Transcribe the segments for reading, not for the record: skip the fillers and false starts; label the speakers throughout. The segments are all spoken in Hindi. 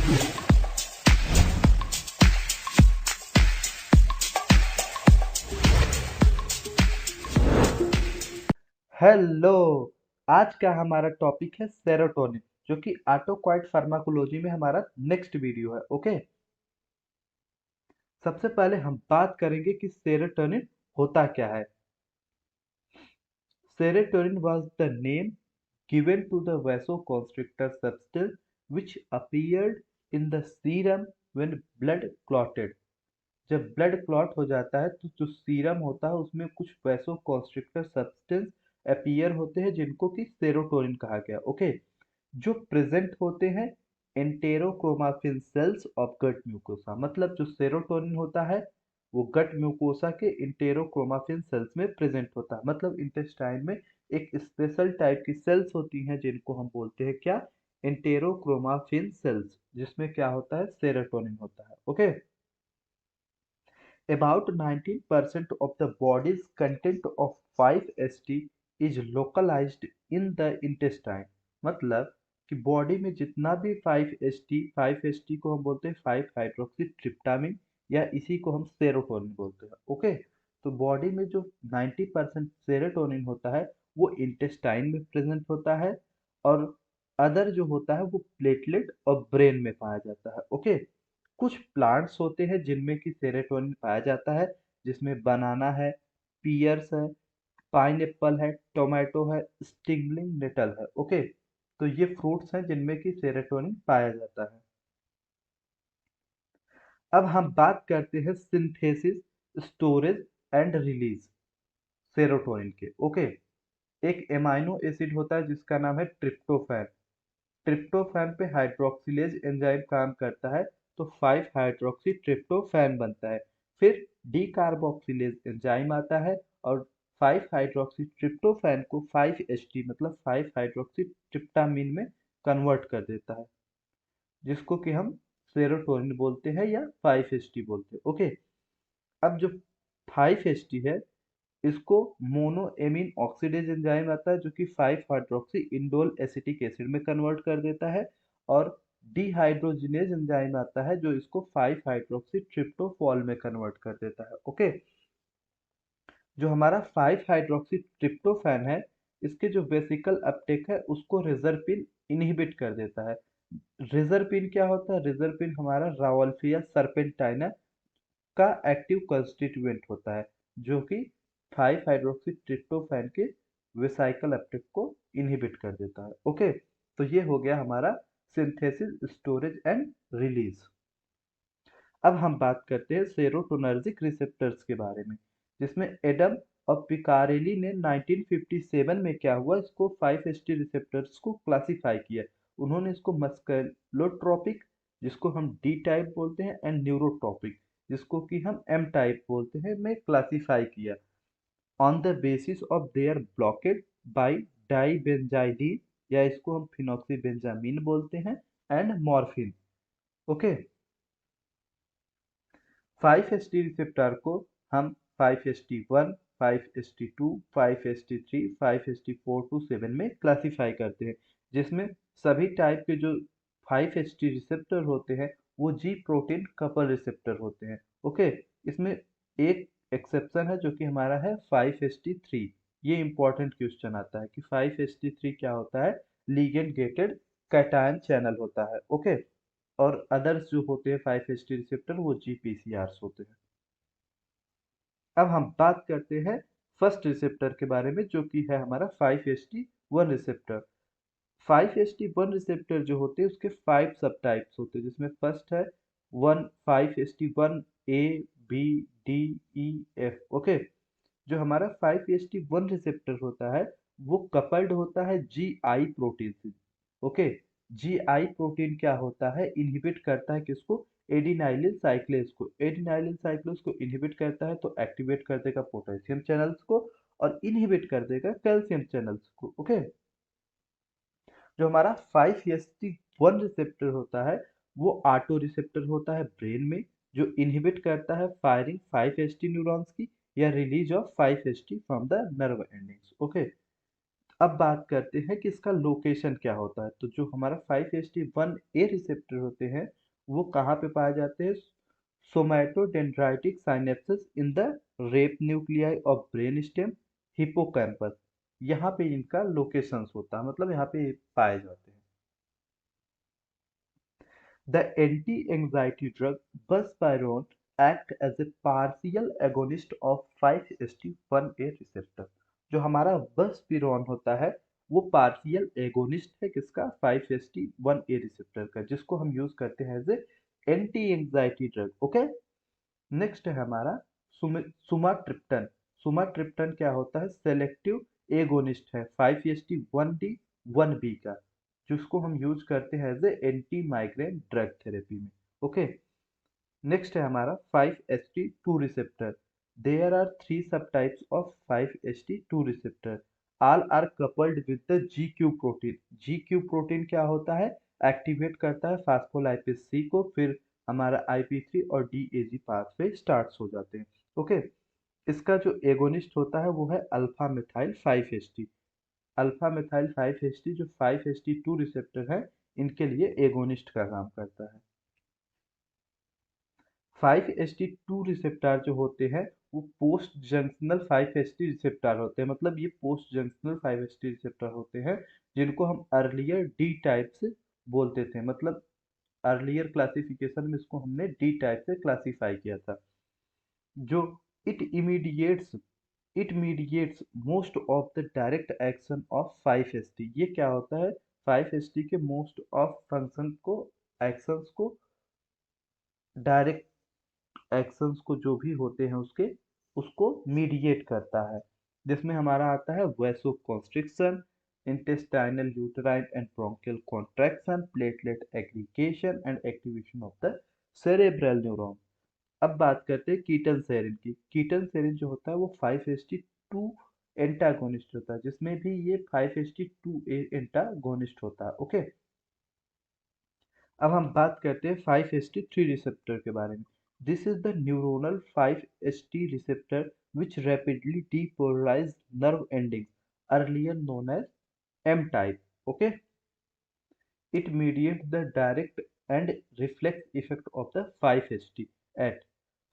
Speaker 1: हेलो। आज का हमारा टॉपिक है सेरोटोनिन, जो कि ऑटोक्वाइट फार्माकोलॉजी में हमारा नेक्स्ट वीडियो है। ओके, सबसे पहले हम बात करेंगे कि सेरोटोनिन होता क्या है। Serotonin was the name given to the vasoconstrictor substance which appeared in the serum when blood clotted। जब ब्लड क्लॉट हो जाता है तो जो सीरम होता है उसमें कुछ वैसोकॉन्स्ट्रिक्टर सब्सटेंस अपीयर होते हैं जिनको कि सेरोटोनिन कहा गया। ओके, जो प्रेजेंट होते हैं एंटेरोक्रोमाफिन सेल्स ऑफ गट म्यूकोसा। मतलब जो सेरोटोनिन होता है वो गट म्यूकोसा के इंटेरोक्रोमाफिन सेल्स में प्रेजेंट होता है। मतलब इंटेस्टाइन में एक स्पेशल टाइप की सेल्स होती हैं जिनको हम बोलते हैं क्या, इंटेरोक्रोमाफिन सेल्स, जिसमें क्या होता है, सेरोटोनिन होता है। Okay, about 19% of the body's content of 5-HT is localized in the intestine। मतलब कि बॉडी में जितना भी 5-HT को हम बोलते हैं 5 हाइड्रोक्सी ट्रिप्टामिन, या इसी को हम सेरोटोनिन बोलते हैं। ओके, तो बॉडी में जो 90% सेरोटोनिन होता है वो इंटेस्टाइन में प्रेजेंट होता है, और अदर जो होता है वो प्लेटलेट और ब्रेन में पाया जाता है। ओके, कुछ प्लांट्स होते हैं जिनमें कि सेरोटोनिन पाया जाता है, जिसमें बनाना है, पियर्स है, पाइनएप्पल है, टोमेटो है, स्टिंगलिंग नेटल है। ओके, तो ये फ्रूट्स हैं जिनमें कि सेरोटोनिन पाया जाता है। अब हम बात करते हैं synthesis, storage and release serotonin के। ओके, एक एमाइनो एसिड होता है जिसका नाम है ट्रिप्टोफैन। ट्रिप्टोफैन पे हाइड्रोक्सिलेज एंजाइम काम करता है, तो 5 हाइड्रोक्सी ट्रिप्टोफैन बनता है। फिर डी कार्बोक्सिलेज एंजाइम आता है और 5 हाइड्रोक्सी ट्रिप्टोफैन को 5-HT मतलब 5 हाइड्रोक्सी ट्रिप्टामिन में कन्वर्ट कर देता है, जिसको कि हम सेरोटोनिन बोलते हैं या 5-HT बोलते हैं। ओके, अब जो 5-HT है इसको मोनोएमिन ऑक्सीडेज एंजाइम आता है जो कि 5 हाइड्रोक्सी इंडोल एसिटिक एसिड में कन्वर्ट कर देता है, और डिहाइड्रोजिनेज एंजाइम आता है जो इसको 5 हाइड्रोक्सी ट्रिप्टोफॉल में कन्वर्ट कर देता है। ओके, जो हमारा 5 हाइड्रोक्सी ट्रिप्टोफैन है इसके जो वेसिकल अपटेक है उसको रिजरपिन इनहिबिट कर देता है। रिजरपिन क्या होता है, रिजरपिन हमारा रावल्फिया सर्पेंटाइना का एक्टिव कंस्टिट्यूएंट होता है, जो कि 5 हाइड्रोक्सी ट्रिप्टोफैन के वेसाइकल अपटेक को इनहिबिट कर देता है। ओके, तो ये हो गया हमारा सिंथेसिस, स्टोरेज एंड रिलीज। अब हम बात करते हैं सेरोटोनर्जिक रिसेप्टर्स के बारे में, जिसमें एडम और पिकारेली ने 1957 में क्या हुआ, इसको 5-HT रिसेप्टर्स को क्लासिफाई किया। उन्होंने इसको मस्कुलोट्रोपिक, जिसको हम डी टाइप बोलते हैं, एंड न्यूरोट्रोपिक, जिसको कि हम एम टाइप बोलते हैं, में क्लासिफाई किया on the basis of their blockade by dibenzyline, या इसको हम फिनॉक्सीबेंजामीन बोलते हैं, and morphine. Okay, 5-HT receptor को हम 5-HT1, 5-HT2, 5-HT3, 5-HT4 to 7 में क्लासिफाई करते हैं, जिसमें सभी टाइप के जो 5-HT रिसेप्टर होते हैं वो जी प्रोटीन कपल रिसेप्टर होते हैं। ओके, इसमें एक एक्सेप्शन है जो कि हमारा है 5-HT3। ये इंपॉर्टेंट क्वेश्चन आता है कि 5-HT3 क्या होता है, लिगेंड गेटेड कैटायन चैनल होता है। ओके, और अदर्स जो होते हैं 5-HT रिसेप्टर वो GPCRs होते हैं। अब हम बात करते हैं फर्स्ट रिसेप्टर के बारे में, जो कि है हमारा 5-HT1 रिसेप्टर। 5-HT1 रिसेप्टर जो होते हैं उसके 5 सब टाइप्स होते हैं, जिसमें फर्स्ट है 5-HT1 A, B, D, E, F। Okay, जो हमारा 5-HT1 रिसेप्टर होता है वो कपल्ड होता है GI प्रोटीन से। ओके, GI प्रोटीन क्या होता है, इनहिबिट करता है किसको, एडिनाइलिन साइक्लेज को। एडिनाइलिन साइक्लेज को इनहिबिट करता है तो एक्टिवेट कर देगा पोटेशियम चैनल्स को और इनहिबिट कर देगा कैल्शियम चैनल्स को। ओके, जो हमारा 5-HT1 रिसेप्टर होता है वो ऑटो रिसेप्टर होता है ब्रेन में, जो इनहिबिट करता है फायरिंग 5-HT न्यूरॉन्स की या release of 5-HT from the nerve endings. Okay, अब बात करते हैं कि इसका लोकेशन क्या होता है। तो जो हमारा 5HT1A रिसेप्टर होते हैं वो कहाँ पे पाए जाते हैं? Somatodendritic synapses in the raphe nuclei of brain stem, hippocampus, यहाँ पे इनका लोकेशंस होता है, मतलब यहाँ पे पाए जाते हैं। The anti-anxiety drug buspirone act as a partial agonist of 5HT1A receptor। जो हमारा बसपिरोन होता है वो पार्शियल एगोनिस्ट है किसका? 5HT1A रिसेप्टर का, जिसको हम यूज करते हैं as a anti anxiety drug. Okay, next है हमारा सुमाट्रिप्टन। सुमाट्रिप्टन क्या होता है? सेलेक्टिव एगोनिस्ट है 5HT1D1B का, जिसको हम यूज करते हैं as a anti migraine drug therapy में। ओके, नेक्स्ट है हमारा 5HT2 receptor. There are three sub types of 5HT2 receptor, all are coupled with the GQ protein. GQ protein क्या होता है? एक्टिवेट करता है फास्फोलाइपेज सी को, फिर हमारा IP3 और DAG पाथवे स्टार्ट हो जाते हैं। ओके, इसका जो एगोनिस्ट होता है वो है alpha methyl 5HT। Alpha methyl 5HT जो 5HT2 रिसेप्टर है इनके लिए एगोनिस्ट का काम करता है। 5HT2 रिसेप्टर जो होते हैं वो पोस्ट जंक्शनल 5HT रिसेप्टर होते हैं, मतलब ये पोस्ट जंक्शनल 5HT रिसेप्टर होते हैं जिनको हम अर्लियर डी टाइप से बोलते थे, मतलब अर्लियर क्लासिफिकेशन में इसको हमने डी टाइप से क्लासिफाई किया था। जो it immediates it mediates most of the direct action of 5HT। ये क्या होता है? 5HT के मोस्ट ऑफ फंक्शन को, एक्शंस को, डायरेक्ट एक्शंस को जो भी होते हैं उसके, उसको मीडिएट करता है, जिसमें हमारा आता है vasoconstriction, intestinal uterine and bronchial contraction, platelet aggregation and activation of the cerebral neuron. अब बात करते हैं कीटन सेरिन की। कीटन सेरिन जो होता है वो 5HT2 एंटागोनिस्ट होता है, जिसमें भी ये 5HT2 एंटागोनिस्ट होता है। ओके, अब हम बात करते हैं 5HT3 रिसेप्टर के बारे में। This is the neuronal 5HT receptor which rapidly depolarize nerve endings, earlier known as M type. Okay, it mediates the direct and reflex effect of the 5HT at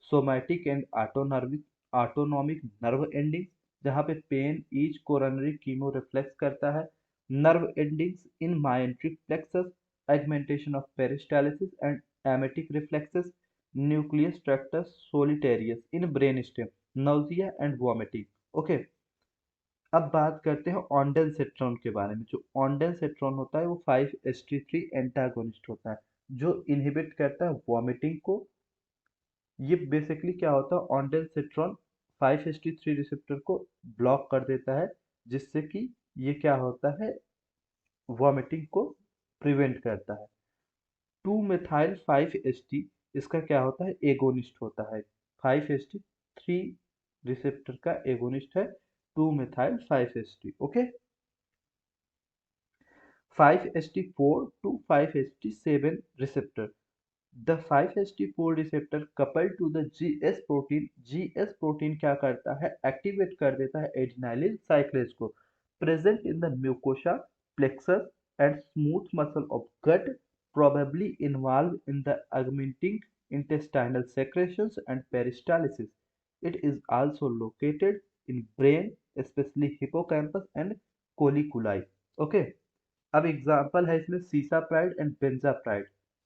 Speaker 1: somatic and autonomic nerve endings, जहाँ पे pain is coronary chemo reflex करता है, nerve endings in myenteric plexus, augmentation of peristalsis and emetic reflexes, nucleus tractus solitarius in brainstem, nausea and vomiting. Okay, अब बात करते हैं ऑन्डेलसेट्रॉन के बारे में। जो ऑन्डेलसेट्रॉन होता है वो 5HT3 एंटागोनिस्ट होता है जो इनहिबिट करता है वॉमिटिंग को। ये बेसिकली क्या होता है? ऑन्डेलसेट्रॉन 5HT3 रिसेप्टर को ब्लॉक कर देता है, जिससे कि ये क्या होता है? वॉमिटिंग को प्रिवेंट करता है। 2 मिथाइल 5HT इसका क्या होता है? एगोनिस्ट होता है। 5HT3 रिसेप्टर का एगोनिस्ट है 2 methyl 5HT। Okay, 5HT4 to 5HT7 receptor. The 5HT4 receptor coupled to the GS protein, GS protein क्या करता है? एक्टिवेट कर देता है एडिनाइलिन साइक्लेज को, present in the mucosa, plexus and smooth muscle of gut, probably involved in the augmenting intestinal secretions and peristalsis. It is also located in brain, especially hippocampus and colliculi. Okay, अब एग्जाम्पल है इसमें सीसाप्राइड एंड बेंजाप्राइड।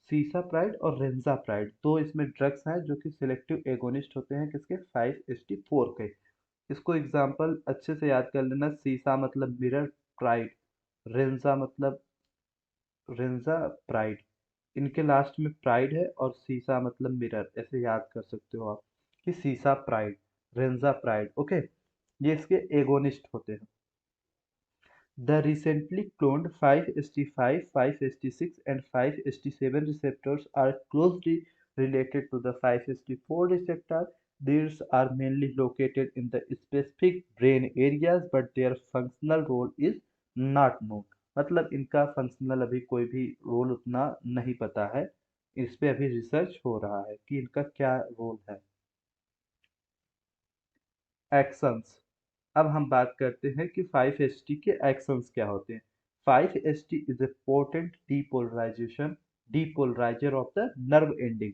Speaker 1: सीसाप्राइड और रेंजाप्राइड दो इसमें ड्रग्स हैं जो कि सिलेक्टिव एगोनिस्ट होते हैं किसके? 5HT4 के। इसको एग्जाम्पल अच्छे से याद कर लेना। सीसा मतलब मिरर, प्राइड, रेंजा मतलब रेंजा प्राइड, इनके लास्ट में प्राइड है, और सीसा मतलब मिरर, ऐसे याद कर सकते हो आप कि सीसा प्राइड, रेंजा प्राइड। ओके, ये इसके एगोनिस्ट होते हैं। The recently cloned 5HT5, 5HT6 and 5HT7 receptors are closely related to the 5HT4 receptor. These are mainly located in the specific brain areas, but their functional role is not known. मतलब इनका फंक्शनल अभी कोई भी रोल उतना नहीं पता है, इस पे अभी रिसर्च हो रहा है कि इनका क्या रोल है। एक्शंस। अब हम बात करते हैं कि 5-HT के एक्शंस क्या होते हैं। 5-HT is a potent डीपोलराइजर of the nerve ending.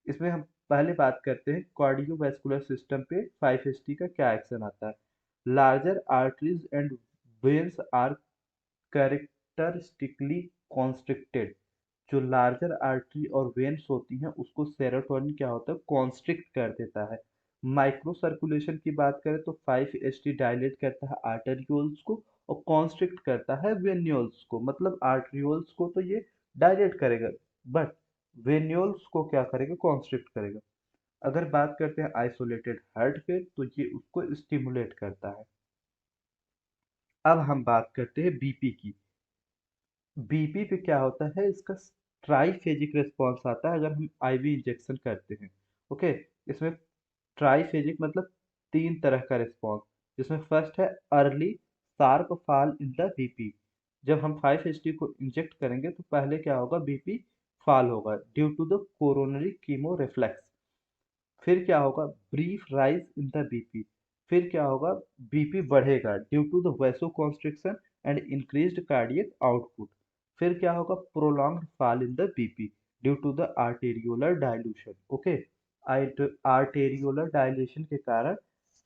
Speaker 1: इसमें हम पहले बात करते हैं कार्डियोवैस्कुलर सिस्टम पे 5-HT का क्या एक्शन आता है। Larger arteries and veins are characteristically constricted. जो लार्जर आर्टरी और वेन्स होती हैं उसको सेरोटोनिन क्या होता है, कॉन्स्ट्रिक्ट कर देता है। माइक्रो सर्कुलेशन की बात करें तो 5-HT डायलेट करता है आर्टेरियोल्स को और कॉन्स्ट्रिक्ट करता है वेन्यूल्स को। मतलब आर्टेरियोल्स को तो ये डायलेट करेगा, बट वेन्यूल्स को क्या करेगा, कॉन्स्ट्रिक्ट करेगा। अगर बात करते हैं आइसोलेटेड हार्ट पे तो ये उसको स्टिमुलेट करता है। अब हम बात करते हैं बीपी की। बीपी पे क्या होता है, इसका ट्राइफेजिक रिस्पॉन्स आता है अगर हम आईवी इंजेक्शन करते हैं। ओके, इसमें ट्राइफेजिक मतलब 3 तरह का रिस्पॉन्स, जिसमें फर्स्ट है early sharp fall in the BP. जब हम 5-HT को इंजेक्ट करेंगे तो पहले क्या होगा, बीपी फॉल होगा due to the coronary chemo reflex. फिर क्या होगा, brief rise in the BP. फिर क्या होगा, बीपी बढ़ेगा due to the vasoconstriction and increased cardiac output. फिर क्या होगा, prolonged fall in the BP due to the arteriolar dilution. Okay, arteriolar dilation के कारण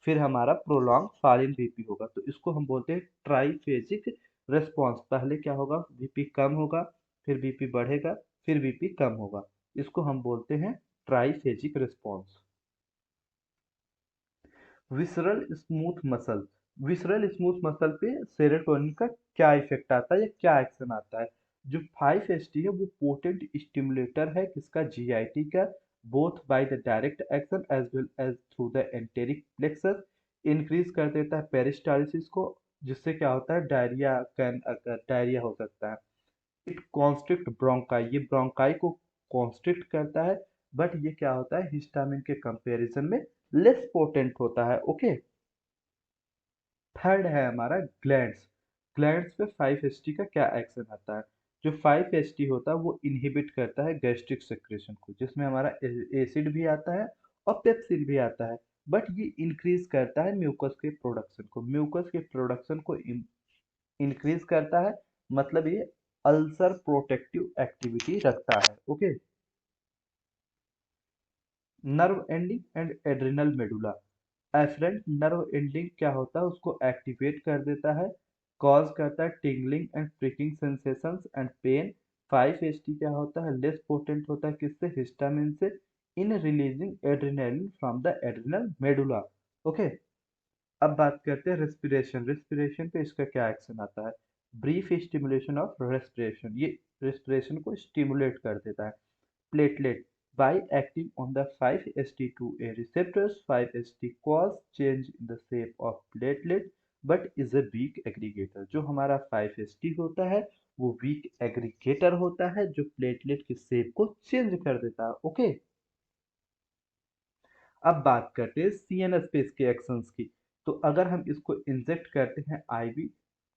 Speaker 1: फिर हमारा प्रोलॉन्ग फॉल इन बीपी होगा। तो इसको हम बोलते हैं ट्राइफेजिक रिस्पॉन्स। पहले क्या होगा, बीपी कम होगा, फिर बीपी बढ़ेगा, फिर बीपी कम होगा। इसको हम बोलते हैं triphasic response. Visceral smooth muscle. Visceral smooth muscle पे सेरोटोनिन का क्या इफेक्ट आता है या क्या एक्शन आता है। जो 5-HT है वो पोटेंट स्टिमुलेटर है किसका, जीआईटी का, both by the direct action as well as through the enteric plexus. Increase कर देता है पेरिस्टालसिस को, जिससे क्या होता है, डायरिया कैन डायरिया हो सकता है। इट कॉन्स्ट्रिक्ट ब्रोंकाई, ये ब्रोंकाई को कॉन्स्ट्रिक्ट करता है, बट ये क्या होता है, हिस्टामिन के कंपैरिजन में लेस पोटेंट होता है। ओके, थर्ड है हमारा ग्लैंड्स। ग्लैंड्स पे 5-HT का क्या एक्शन आता है। जो 5-HT होता है वो इनहिबिट करता है गैस्ट्रिक सेक्रेशन को, जिसमें हमारा एसिड भी आता है और पेप्सिन भी आता है। बट ये इंक्रीज करता है म्यूकस के प्रोडक्शन को, म्यूकस के प्रोडक्शन को इंक्रीज करता है। मतलब ये अल्सर प्रोटेक्टिव एक्टिविटी रखता है। Okay, nerve ending and adrenal medulla. Efferent nerve ending क्या होता है, उसको एक्टिवेट कर देता है, कॉज करता है tingling and pricking sensations and pain. 5-HT क्या होता है, लेस पोटेंट होता है किससे, हिस्टामिन से, इन releasing adrenaline from the adrenal medulla. Okay, अब बात करते हैं रेस्पिरेशन। रेस्पिरेशन पे इसका क्या एक्शन आता है, ब्रीफ स्टिमुलेशन ऑफ रेस्पिरेशन, ये रेस्पिरेशन को स्टिमुलेट कर देता है। Platelet, by acting on the 5-HT2A receptors, 5-HT cause change in the shape of platelet but is a weak aggregator। जो हमारा 5-HT होता है वो वीक एग्रीगेटर होता है जो प्लेटलेट की शेप को चेंज कर देता है। ओके, अब बात करते हैं सीएनएस पे इसके एक्शंस की। तो अगर हम इसको इंजेक्ट करते हैं आईवी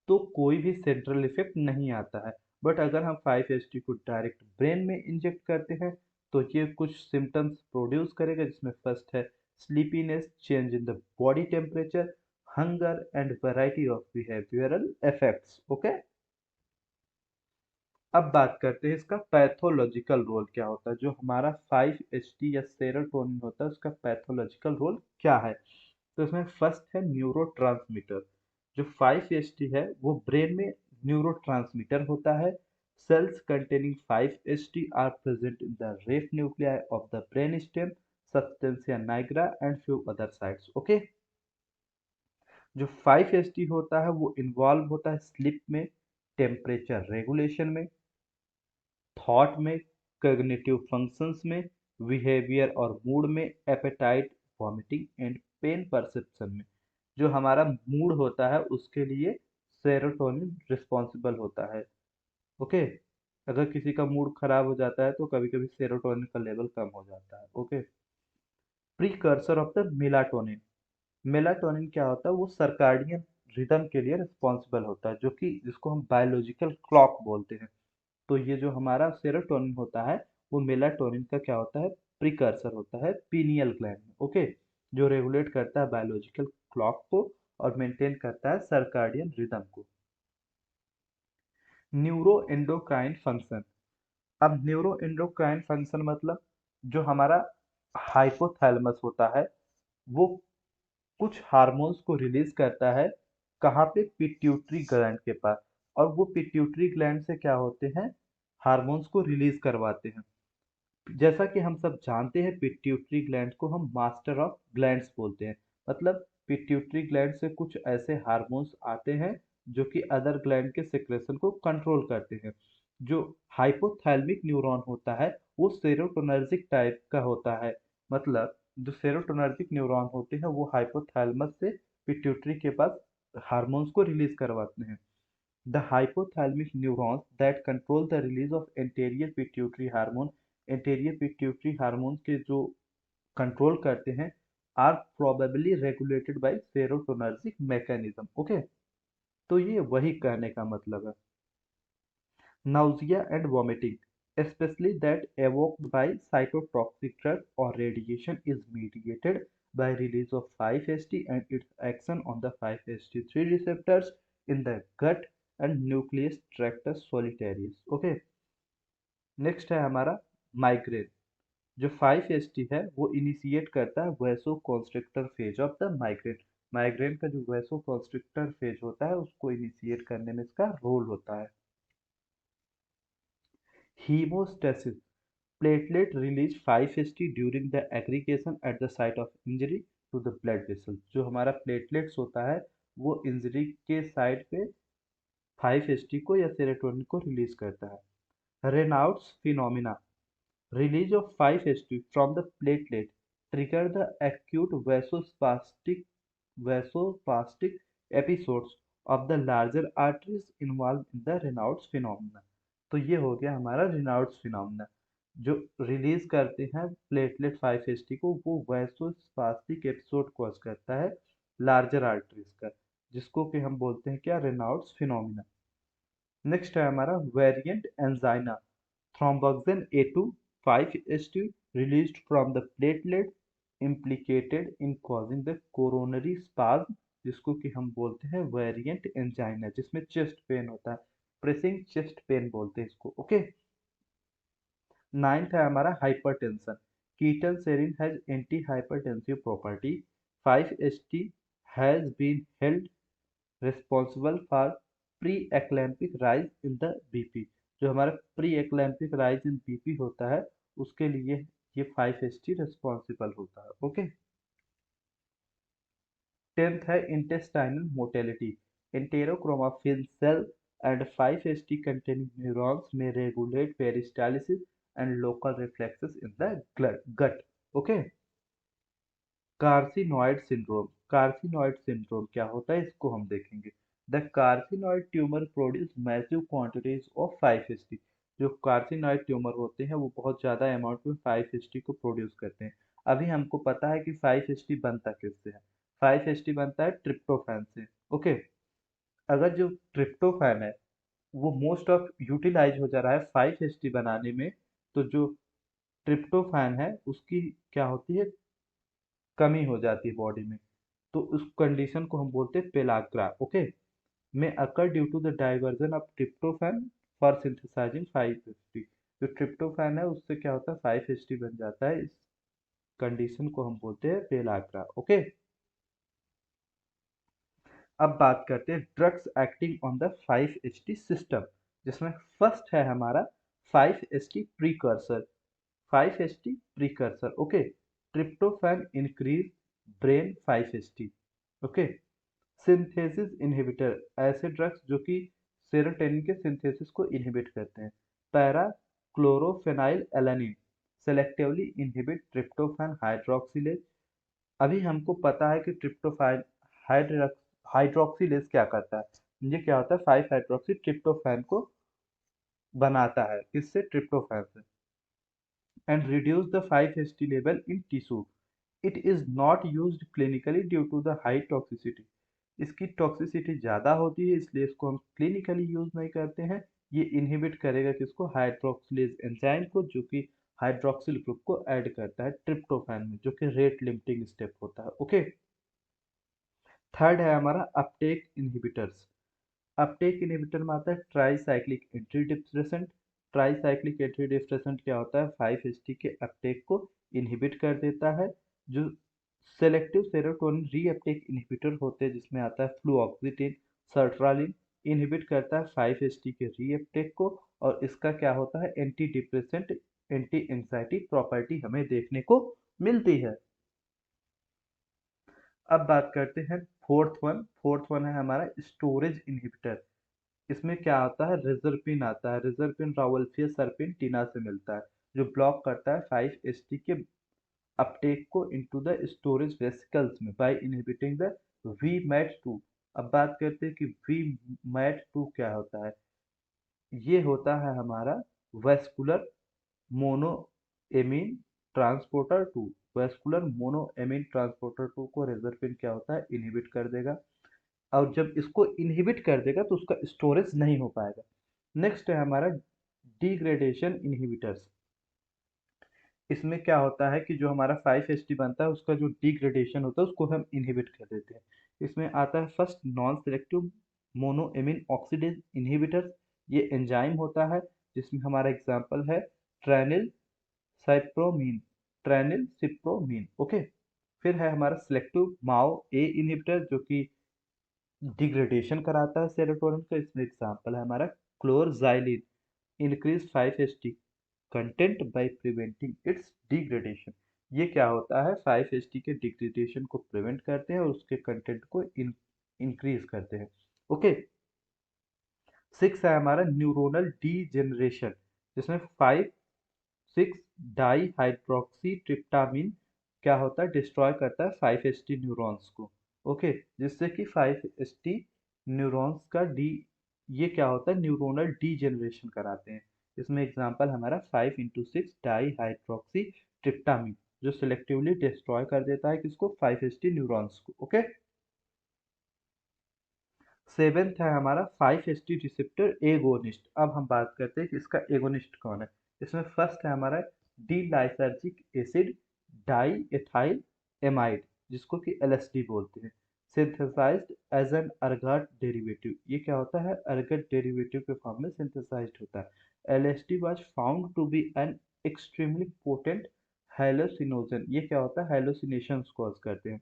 Speaker 1: तो कोई भी सेंट्रल इफेक्ट नहीं आता है, बट अगर हम 5-HT को डायरेक्ट ब्रेन में इंजेक्ट करते हैं तो ये कुछ सिम्टम्स प्रोड्यूस करेगा, जिसमें फर्स्ट है sleepiness, change in the body temperature, hunger and variety of behavioural effects. Okay, अब बात करते हैं इसका पैथोलॉजिकल रोल क्या होता है। जो हमारा 5-HT या सेरोटोनिन होता है उसका पैथोलॉजिकल रोल क्या है। तो इसमें फर्स्ट है न्यूरोट्रांसमीटर। जो 5-HT है वो ब्रेन में न्यूरोट्रांसमीटर होता है। Cells containing 5-HT are present in the raphe nuclei of the brain stem, substantia nigra and few other sites. Okay, जो 5-HT होता है वो इन्वॉल्व होता है स्लीप में, टेम्परेचर रेगुलेशन में, थॉट में, कॉग्निटिव फंक्शंस में, बिहेवियर और मूड में, appetite, vomiting and pain perception में। जो हमारा मूड होता है उसके लिए सेरोटोनिन रिस्पॉन्सिबल होता है। ओके, अगर किसी का मूड खराब हो जाता है तो कभी कभी सेरोटोनिन का लेवल कम हो जाता है। Okay, precursor of the melatonin. Melatonin क्या होता है, वो सर्काडियन रिदम के लिए रिस्पॉन्सिबल होता है, जो कि जिसको हम बायोलॉजिकल क्लॉक बोलते हैं। तो ये जो हमारा सेरोटोनिन होता है वो मेलाटोनिन का क्या होता है, प्रिकर्सर होता है पीनियल ग्लैंड में। ओके, जो रेगुलेट करता है बायोलॉजिकल क्लॉक को और मेंटेन करता है सर्काडियन रिदम को। Neuro endocrine function. अब न्यूरो एंडोक्राइन फंक्शन मतलब जो हमारा हाइपोथैलेमस होता है वो कुछ हार्मोन्स को रिलीज करता है, कहाँ पे, पिट्यूटरी ग्लैंड के पास। और वो पिट्यूटरी ग्लैंड से क्या होते हैं, हार्मोन्स को रिलीज करवाते हैं। जैसा कि हम सब जानते हैं पिट्यूटरी ग्लैंड को हम मास्टर ऑफ ग्लैंड्स बोलते हैं। मतलब पिट्यूटरी ग्लैंड से कुछ ऐसे हार्मोन्स आते हैं जो कि अदर ग्लैंड के सिक्रेशन को कंट्रोल करते हैं। जो हाइपोथैलेमिक न्यूरॉन होता है वो सेरोटोनर्जिक टाइप का होता है। मतलब जो सेरोटोनर्जिक न्यूरॉन होते हैं वो हाइपोथैलेमस से पिट्यूटरी के पास हार्मोन्स को रिलीज करवाते हैं। The hypothalamic neurons that control the release of anterior pituitary hormone, anterior pituitary hormone के जो कंट्रोल करते हैं, are probably regulated by serotonergic mechanism. Okay, तो ये वही कहने का मतलब है। Nausea and vomiting, especially that evoked by cytotoxic drug or radiation, is mediated by release of 5-HT and its action on the 5-HT3 receptors in the gut and nucleus tractus solitarius. Okay, next है हमारा माइग्रेन। जो 5-HT है वो इनिशिएट करता है vasoconstrictor phase of the migraine. Migraine का जो वैसो कॉन्स्ट्रिक्टर फेज होता है उसको इनिशिएट करने में इसका रोल होता है। Hemostasis. Platelet release 5-HT during the aggregation at the site of injury to the blood vessel। जो हमारा प्लेटलेट्स होता है वो इंजरी के साइड पे 5-HT को या सेरोटोनिन को रिलीज करता है। रेनाउट्स phenomena. Release of 5-HT from the platelet trigger the acute vasospastic episodes of the larger arteries involved in the Raynaud's phenomena। तो ये हो गया हमारा Raynaud's phenomena। जो रिलीज करते हैं प्लेटलेट 5-HT को वो वैसोस्पास्टिक एपिसोड कॉज करता है लार्जर आर्टरीज का, जिसको कि हम बोलते हैं क्या, रेनाउड्स फिनोमिना। नेक्स्ट है हमारा variant angina. Thromboxane A2 5-HT released from the platelet implicated in causing the coronary spasm, जिसको कि हम बोलते हैं वेरिएंट एंजाइना, जिसमें चेस्ट पेन होता है, प्रेसिंग चेस्ट पेन बोलते हैं इसको। ओके, नाइन्थ है हमारा hypertension. Ketanserin has anti hypertensive property. 5-HT has been held responsible for pre eclamptic rise in the BP. जो हमारा pre eclamptic rise in BP होता है उसके लिए ये 5-HT रिस्पॉन्सिबल होता है। ओके, टेंथ है intestinal motility. Enterochromaffin cell and 5-HT containing neurons may regulate peristalsis and local reflexes in the gut। Okay, carcinoid syndrome. Carcinoid syndrome क्या होता है इसको हम देखेंगे। The carcinoid tumour produce massive quantities of 5-HT। जो कार्सिनॉइड ट्यूमर होते हैं वो बहुत ज़्यादा अमाउंट में 5-HT को प्रोड्यूस करते हैं। अभी हमको पता है कि 5-HT बनता किससे है। 5-HT बनता है ट्रिप्टोफैन से। ओके, अगर जो ट्रिप्टोफैन है वो मोस्ट ऑफ यूटिलाइज हो जा रहा है 5-HT बनाने में, तो जो ट्रिप्टोफैन है उसकी क्या होती है, कमी हो जाती है बॉडी में। तो उस कंडीशन को हम बोलते हैं pellagra. Okay, may occur due to the diversion of tryptophan for synthesising 5-HT। जो ट्रिप्टोफैन है उससे क्या होता है 5-HT बन जाता है, इस कंडीशन को हम बोलते हैं पेलाग्रा। ओके, अब बात करते हैं drugs acting on the 5-HT system, जिसमें फर्स्ट है हमारा 5-HT precursor. 5-HT precursor. Okay, tryptophan increase brain 5-HT। Okay, synthesis inhibitor, ऐसे ड्रग्स जो कि सेरोटोनिन के सिंथेसिस को इनहिबिट करते हैं। Para chlorophenyl alanine selectively inhibit tryptophan hydroxylase. अभी हमको पता है कि ट्रिप्टोफैन हाइड्रोक्सिलेज क्या करता है। ये क्या होता है, 5-हाइड्रोक्सी ट्रिप्टोफैन को बनाता है, किससे, ट्रिप्टोफैन से, and reduce the 5-HT level in tissue. It is not used clinically due to the high toxicity। इसकी टॉक्सिसिटी ज़्यादा होती है इसलिए इसको हम क्लिनिकली यूज नहीं करते हैं। ये इनहिबिट करेगा किसको, हाइड्रोक्सिलेज एंजाइम को, जो कि हाइड्रोक्सिल ग्रुप को ऐड करता है ट्रिप्टोफैन में, जो कि रेट लिमिटिंग स्टेप होता है। ओके, थर्ड है हमारा अपटेक इनहिबिटर्स। अपटेक इनहिबिटर में आता है tricyclic anti depressant. Tricyclic anti depressant क्या होता है, 5-HT के अपटेक को इनहिबिट कर देता है। जो सेलेक्टिव सेरोटोनिन रीअपटेक इनहिबिटर होते हैं जिसमें आता है फ्लुओक्सीटिन, सर्ट्रालिन, इनहिबिट करता है 5-HT के रीअपटेक को, और इसका क्या होता है, anti depressant anti anxiety property हमें देखने को मिलती है। अब बात करते हैं फोर्थ वन है हमारा स्टोरेज इनहिबिटर। इसमें क्या आता है, रिजर्पिन आता है। रिजर्पिन रावल्फिया सर्पिन टीना से मिलता है, जो ब्लॉक करता है 5-HT के अपटेक को इनटू द स्टोरेज वेसिकल्स में बाय इनहिबिटिंग द VMAT2। अब बात करते हैं कि VMAT2 क्या होता है। ये होता है हमारा vascular monoamine transporter 2। Vascular monoamine transporter 2 को रिजर्पिन क्या होता है, इनहिबिट कर देगा। और जब इसको इनहिबिट कर देगा तो उसका स्टोरेज नहीं हो पाएगा। नेक्स्ट है हमारा डिग्रेडेशन इनहिबिटर्स। इसमें क्या होता है कि जो हमारा 5-HT बनता है उसका जो डिग्रेडेशन होता है उसको हम इनहिबिट कर देते हैं। इसमें आता है first non selective monoamine oxidase inhibitors. ये एंजाइम होता है जिसमें हमारा एग्जांपल है ट्रेनिल साइप्रोमीन। ट्रेनिल सिप्रोमीन, ओके। फिर है हमारा सिलेक्टिव माओ ए इनहिबिटर जो कि डिग्रेडेशन कराता है सेरोटोनिन का। इसमें एग्जांपल है हमारा clorgyline, increase 5-HT content by preventing its degradation. ये क्या होता है, 5-HT के डिग्रेडेशन को प्रिवेंट करते हैं और उसके कंटेंट को इंक्रीज करते हैं, ओके। 6 है हमारा न्यूरोनल डीजेनरेशन, जिसमें 5-6 डाई हाइड्रोक्सी ट्रिप्टामिन क्या होता है, डिस्ट्रॉय करता है 5-HT न्यूरॉन्स को, ओके। जिससे कि 5-HT न्यूरॉन्स का डी ये क्या होता है, न्यूरोनल डीजेनरेशन कराते हैं। इसमें एग्जांपल हमारा 5-6 डाई हाइड्रोक्सी ट्रिप्टामिन, जो सिलेक्टिवली डिस्ट्रॉय कर देता है किसको, 5-HT न्यूरॉन्स को, ओके। सेवेंथ है हमारा 5-HT रिसेप्टर एगोनिस्ट। अब हम बात करते हैं कि इसका एगोनिस्ट कौन है। इसमें फर्स्ट है हमारा D lysergic acid die ethyl amide, जिसको कि LSD बोलते हैं, synthesised as an ergot derivative. ये क्या होता है, अर्गट डेरिवेटिव के फॉर्म में सिंथेसाइज्ड होता है। LSD was found to be an extremely potent hallucinogen. ये क्या होता है, हेलोसिनेशंस कॉज करते हैं।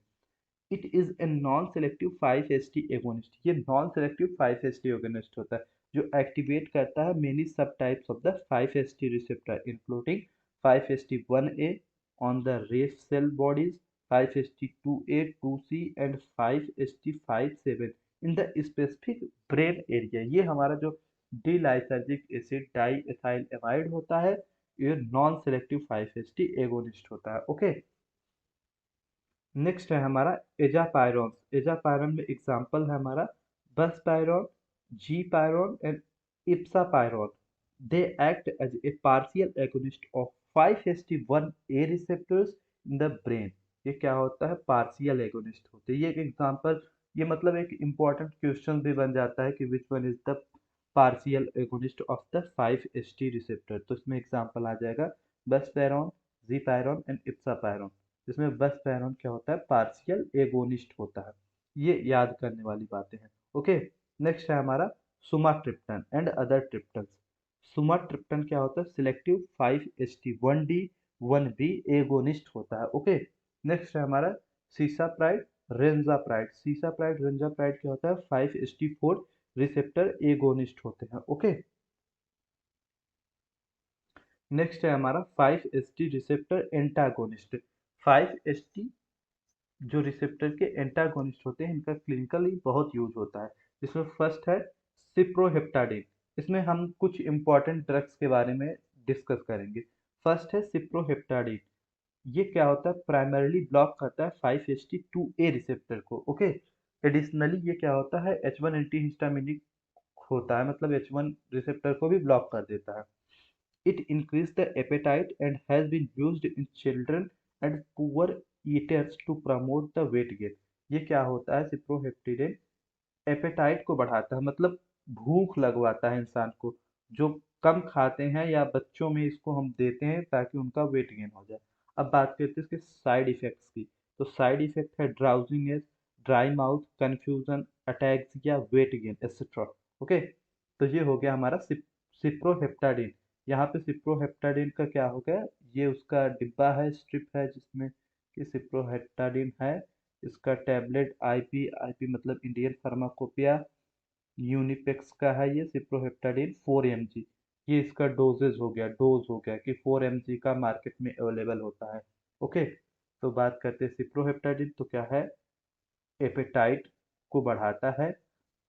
Speaker 1: It is a non selective 5-HT agonist. ये नॉन सेलेक्टिव 5-HT एगोनिस्ट होता है जो एक्टिवेट करता है many sub types of the 5-HT receptor including 5-HT1A on the raphe cell bodies, 5-HT2A 2C and 5-HT57 in the specific brain area. ये हमारा जो d lysergic acid die ethyl amide होता है, ये नॉन सेलेक्टिव 5-HT एगोनिस्ट होता है, ओके। नेक्स्ट है हमारा एजापायरोन। एजापायरोन में एग्जांपल है हमारा buspirone, gepirone and ipsapirone. They act as a partial agonist of 5-HT1A receptors in the brain. ये क्या होता है, पार्शियल एगोनिस्ट होते हैं। ये एक एग्जांपल, ये मतलब एक इम्पॉर्टेंट क्वेश्चन भी बन जाता है कि which one is the partial agonist of the 5-HT receptor. तो इसमें एग्जांपल आ जाएगा बसपैरोन, जी पायरोन एंड इप्सापायरोन, जिसमें बस पैरॉन क्या होता है, पार्शियल एगोनिस्ट होता है। ये याद करने वाली बातें हैं, ओके। नेक्स्ट है हमारा sumatriptan and other triptan. Sumatriptan क्या होता है, सिलेक्टिव 5-HT1D1B एगोनिस्ट होता है, ओके। नेक्स्ट है हमारा सीसाप्राइड रेंजाप्राइड। सीसाप्राइड रेंजाप्राइड क्या होता है, 5-HT4 रिसेप्टर एगोनिस्ट होते हैं, ओके। नेक्स्ट है हमारा 5-HT रिसेप्टर एंटागोनिस्ट। 5-HT जो रिसेप्टर के एंटागोनिस्ट होते हैं इनका क्लिनिकली बहुत यूज होता है। जिसमें फर्स्ट है सिप्रोहेप्टाडिन। इसमें हम कुछ इंपॉर्टेंट ड्रग्स के बारे में डिस्कस करेंगे। फर्स्ट है सिप्रोहेप्टाडिन। ये क्या होता है, प्राइमरीली ब्लॉक करता है 5-HT2A रिसेप्टर को, ओके। एडिशनली ये क्या होता है, H1 एंटीहिस्टामिनिक होता है, मतलब H1 रिसेप्टर को भी ब्लॉक कर देता है। It increases the appetite and has been used in children and poor eaters to promote the weight gain। ये क्या होता है, सिप्रोहेप्टिडिन एपेटाइट को बढ़ाता है, मतलब भूख लगवाता है इंसान को, जो कम खाते हैं या बच्चों में इसको हम देते हैं ताकि उनका वेट गेन हो जाए। अब बात करते हैं इसके साइड इफेक्ट्स की। तो साइड इफेक्ट है drowsiness, dry mouth, confusion, ataxia, weight gain etcetera. Okay, तो ये हो गया हमारा सिप्रोहेप्टाडिन। यहाँ पे सिप्रोहेप्टाडिन का क्या हो गया, ये उसका डिब्बा है, स्ट्रिप है, जिसमें कि सिप्रोहेप्टाडिन है। इसका टैबलेट आईपी, आईपी मतलब इंडियन फार्माकोपिया यूनिपेक्स का है ये सिप्रोहेप्टाडिन 4 mg। ये इसका डोज हो गया कि 4 mg का मार्केट में अवेलेबल होता है। ओके, तो बात करते हैं सिप्रोहेप्टाडिन तो क्या है, एपेटाइट को बढ़ाता है।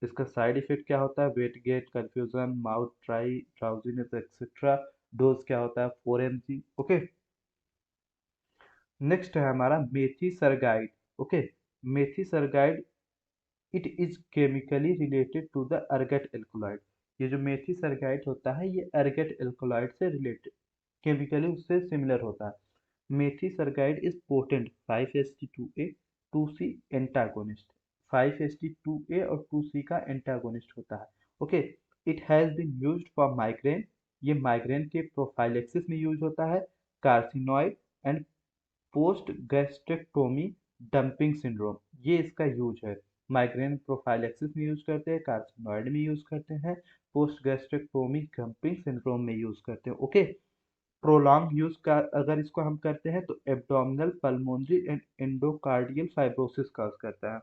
Speaker 1: इसका साइड इफेक्ट क्या होता है, weight gain, confusion, mouth dry, drowsiness etcetera. Dose क्या होता है, 4 mg। ओके, नेक्स्ट है हमारा methysergide. Okay, methysergide it is chemically related to the ergot alkaloid. ये जो मेथी सरगाइड होता है ये अर्गेट एल्कोलाइड से रिलेटेड, केमिकली उससे सिमिलर होता है। Methysergide is potent 5-HT2A 2C antagonist. 5-HT2A और 2C का एंटागोनिस्ट होता है। Okay, it has been used for migraine. ये माइग्रेन के प्रोफाइलेक्सिस में यूज होता है। Carcinoid and post gastrectomy dumping syndrome, ये इसका यूज है। माइग्रेन प्रोफाइलेक्सिस में यूज करते हैं, कार्सिनॉइड में यूज करते हैं, पोस्ट गैस्ट्रेक्टोमी डंपिंग सिंड्रोम में यूज करते हैं। ओके, प्रोलॉन्ग यूज का अगर इसको हम करते हैं तो abdominal pulmonary and endocardial fibrosis cause करता है।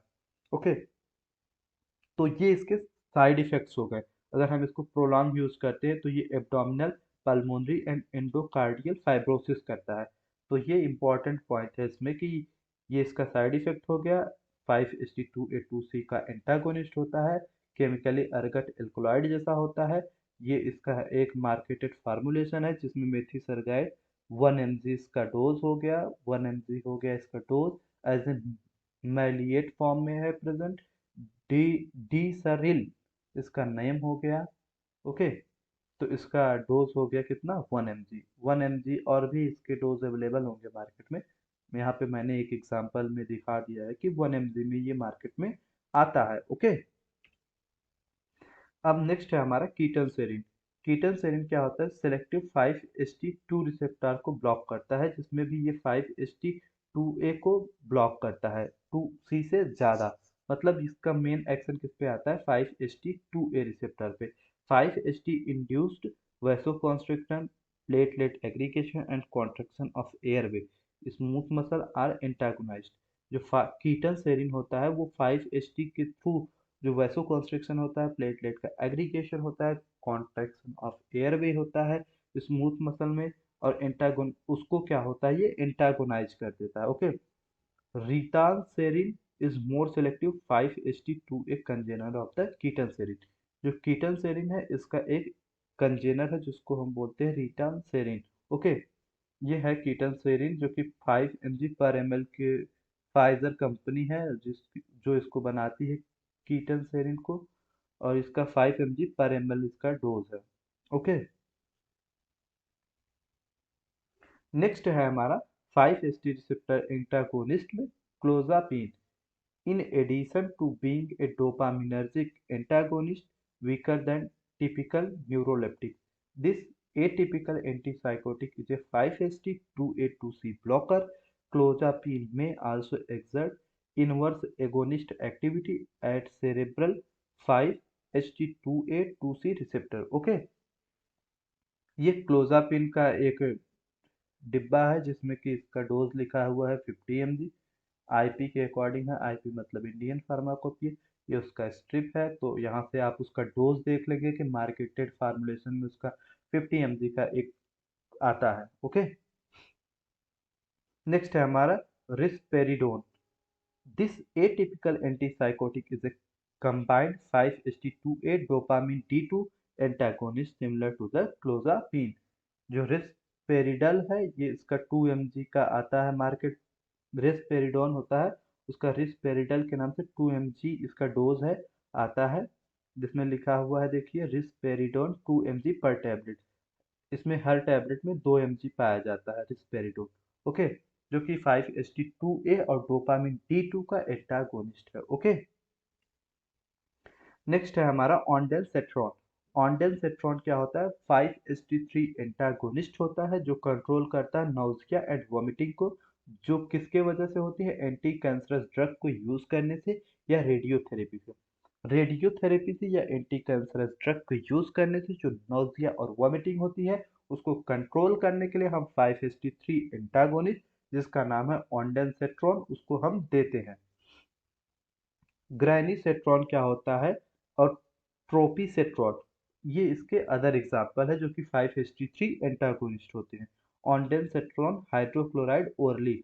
Speaker 1: ओके, तो ये इसके साइड इफेक्ट्स हो गए। अगर हम इसको प्रोलॉन्ग यूज करते हैं तो ये abdominal pulmonary and endocardial fibrosis करता है। तो ये इंपॉर्टेंट पॉइंट है इसमें कि ये इसका साइड इफेक्ट हो गया। 5-HT2A 2C का एंटागोनिस्ट होता है, केमिकली अर्गट एल्कोलॉइड जैसा होता है। ये इसका एक मार्केटेड फार्मूलेशन है जिसमें मेथी सरगाइड 1 mg इसका डोज हो गया, 1 mg हो गया इसका dose, as a maleate form में है प्रेजेंट। डी डी सरिल इसका नेम हो गया। ओके, तो इसका डोज हो गया कितना, 1 mg। 1 mg और भी इसके डोज अवेलेबल होंगे मार्केट में। यहाँ पे मैंने एक एग्जांपल में दिखा दिया है कि 1 mg में ये मार्केट में आता है। ओके, अब नेक्स्ट है हमारा कीटन सेरिन। कीटन सेरिन क्या होता है, सेलेक्टिव 5-HT2 रिसेप्टर को ब्लॉक करता है, जिसमें भी ये 5-HT2A को ब्लॉक करता है 2C से ज्यादा। मतलब इसका मेन एक्शन किस पे आता है, 5-HT2A रिसेप्टर पे। 5-HT induced vasoconstriction, platelet aggregation and contraction of airway, smooth muscle are antagonised. जो कीटन सेरिन होता है वो 5-HT के थ्रू, जो वैसो कॉन्स्ट्रिक्शन होता है, प्लेटलेट का एग्रीगेशन होता है, कॉन्ट्रैक्शन ऑफ एयरवे होता है स्मूथ मसल में, और एंटागोन उसको क्या होता है, ये एंटागोनाइज कर देता है। Okay, ritanserin is more selective 5-HT2A congener of the ketanserin. जो कीटन सेरिन है इसका एक कंजेनर है जिसको हम बोलते हैं रिटालसेरिन। ओके, ये है कीटन सेरिन जो कि 5 mg/ml के फाइजर कंपनी है जिस जो इसको बनाती है कीटन सेरिन को, और इसका 5 mg/ml इसका डोज है। ओके, नेक्स्ट है हमारा 5-HT रिसेप्टर एंटागोनिस्ट में clozapine. In addition to being a dopaminergic antagonist weaker than typical neuroleptic, this atypical antipsychotic is a 5-HT2A2C blocker. Clozapine may also exert inverse agonist activity at cerebral 5-HT2A2C receptor. Okay, ये क्लोजापिन का एक डिब्बा है जिसमें कि इसका डोज लिखा हुआ है 50 mg। आईपी के अकॉर्डिंग है, आईपी मतलब इंडियन फार्माकोपी। ये उसका स्ट्रिप है, तो यहाँ से आप उसका डोज देख लेंगे कि मार्केटेड फार्मूलेशन में उसका 50 mg का एक आता है। ओके, नेक्स्ट है हमारा risperidone. This atypical antipsychotic is a combined 5-HT2A dopamine D2 antagonist similar to the clozapine। जो रिस्पेरिडल है ये इसका 2 mg का आता है मार्केट। रिस्पेरिडोन होता है, उसका रिस्पेरिडल के नाम से 2 mg इसका डोज है, आता है, जिसमें लिखा हुआ है देखिए रिस्पेरिडोन 2 mg पर टैबलेट। इसमें हर टैबलेट में 2 mg पाया जाता है रिस्पेरिडोन। ओके, जो कि 5-HT2A और डोपामिन D2 का एंटागोनिस्ट है। ओके, नेक्स्ट है हमारा ऑन्डेलसेट्रॉन। ऑन्डेलसेट्रॉन क्या होता है, 5-HT3 एंटागोनिस्ट होता है जो कंट्रोल करता है नौजिया एंड वॉमिटिंग को। जो किसके वजह से होती है, एंटी कैंसरस ड्रग को यूज करने से या रेडियोथेरेपी से। रेडियोथेरेपी से या एंटी कैंसरस ड्रग को यूज करने से जो नौजिया और वॉमिटिंग होती है उसको कंट्रोल करने के लिए हम 5-HT3 एंटागोनिस्ट जिसका नाम है ऑन्डेंसेट्रॉन उसको हम देते हैं। ग्राइनीसेट्रॉन क्या होता है और ट्रोपीसेट्रॉन ये इसके अदर एग्जाम्पल है जो कि 5-HT3 एंटागोनिस्ट होते हैं। Ondansetron hydrochloride orally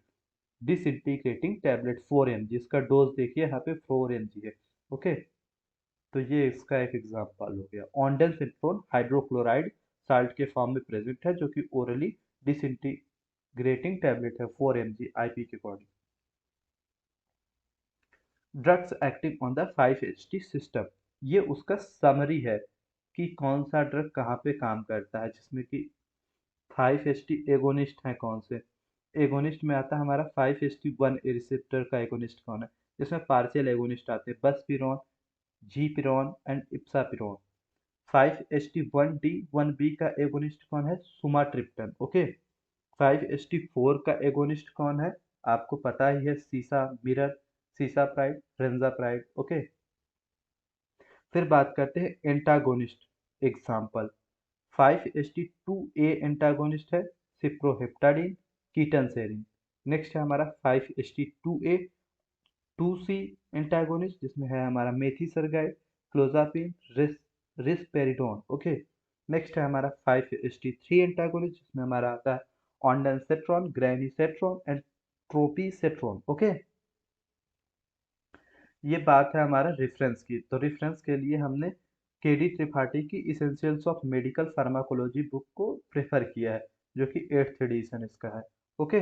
Speaker 1: disintegrating tablet 4 mg, इसका डोज देखिए यहाँ पे 4 mg है। ओके, तो ये इसका एक एग्जाम्पल हो गया। ऑन्डेंसेट्रॉन हाइड्रोक्लोराइड साल्ट के फॉर्म में प्रेजेंट है जो कि ओरली डिसइंटीग्रेटिंग टैबलेट है 4 mg आईपी के according. Drugs acting on the 5-HT system, ये उसका समरी है कि कौन सा ड्रग कहाँ पे काम करता है, जिसमें कि 5-HT एगोनिस्ट है कौन से। एगोनिस्ट में आता है हमारा 5-HT1 रिसेप्टर का एगोनिस्ट कौन है, जिसमें पार्शियल एगोनिस्ट आते हैं बसपीरॉन, जीपीरॉन एंड इप्सापीरॉन। 5-HT1D 1B का एगोनिस्ट कौन है, सुमाट्रिप्टन। ओके, 5-HT4 का एगोनिस्ट कौन है, आपको पता ही है, सीसा मिरर, सीसा प्राइड, रेंजा प्राइड। ओके, फिर बात करते हैं एंटागोनिस्ट एग्जाम्पल। 5-HT2A एंटागोनिस्ट है सिप्रोहेप्टाडीन, कीटनसेरिन। नेक्स्ट है हमारा 5-HT2A 2C एंटागोनिस्ट जिसमें है हमारा मेथिसरगाइड, क्लोजापिन, रिस्पेरिडोन। ओके, नेक्स्ट है हमारा 5-HT3 एंटागोनिस्ट जिसमें हमारा आता है ऑन्डेंसेट्रॉन, ग्रैनीसेट्रॉन एंड ट्रोपीसेट्रॉन। ओके, ये बात है हमारा रेफरेंस की, तो रेफरेंस के लिए हमने केडी त्रिपाठी की essentials of medical pharmacology book को प्रेफर किया है जो कि 8th एडिशन इसका है। Okay,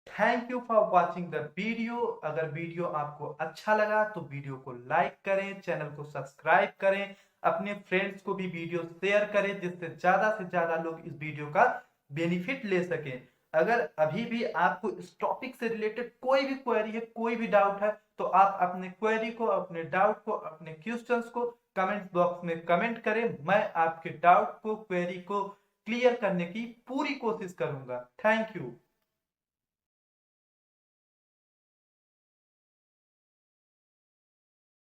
Speaker 1: thank you for watching the video. अगर वीडियो आपको अच्छा लगा तो वीडियो को लाइक करें, चैनल को सब्सक्राइब करें, अपने फ्रेंड्स को भी वीडियो शेयर करें जिससे ज्यादा लोग इस वीडियो का बेनिफिट ले सकें। अगर अभी भी आपको इस टॉपिक से रिलेटेड कोई भी क्वेरी है, कोई भी डाउट है, तो आप अपने क्वेरी को, अपने डाउट को, अपने क्वेश्चंस को कमेंट बॉक्स में कमेंट करें। मैं आपके डाउट को, क्वेरी को क्लियर करने की पूरी कोशिश करूंगा। Thank you.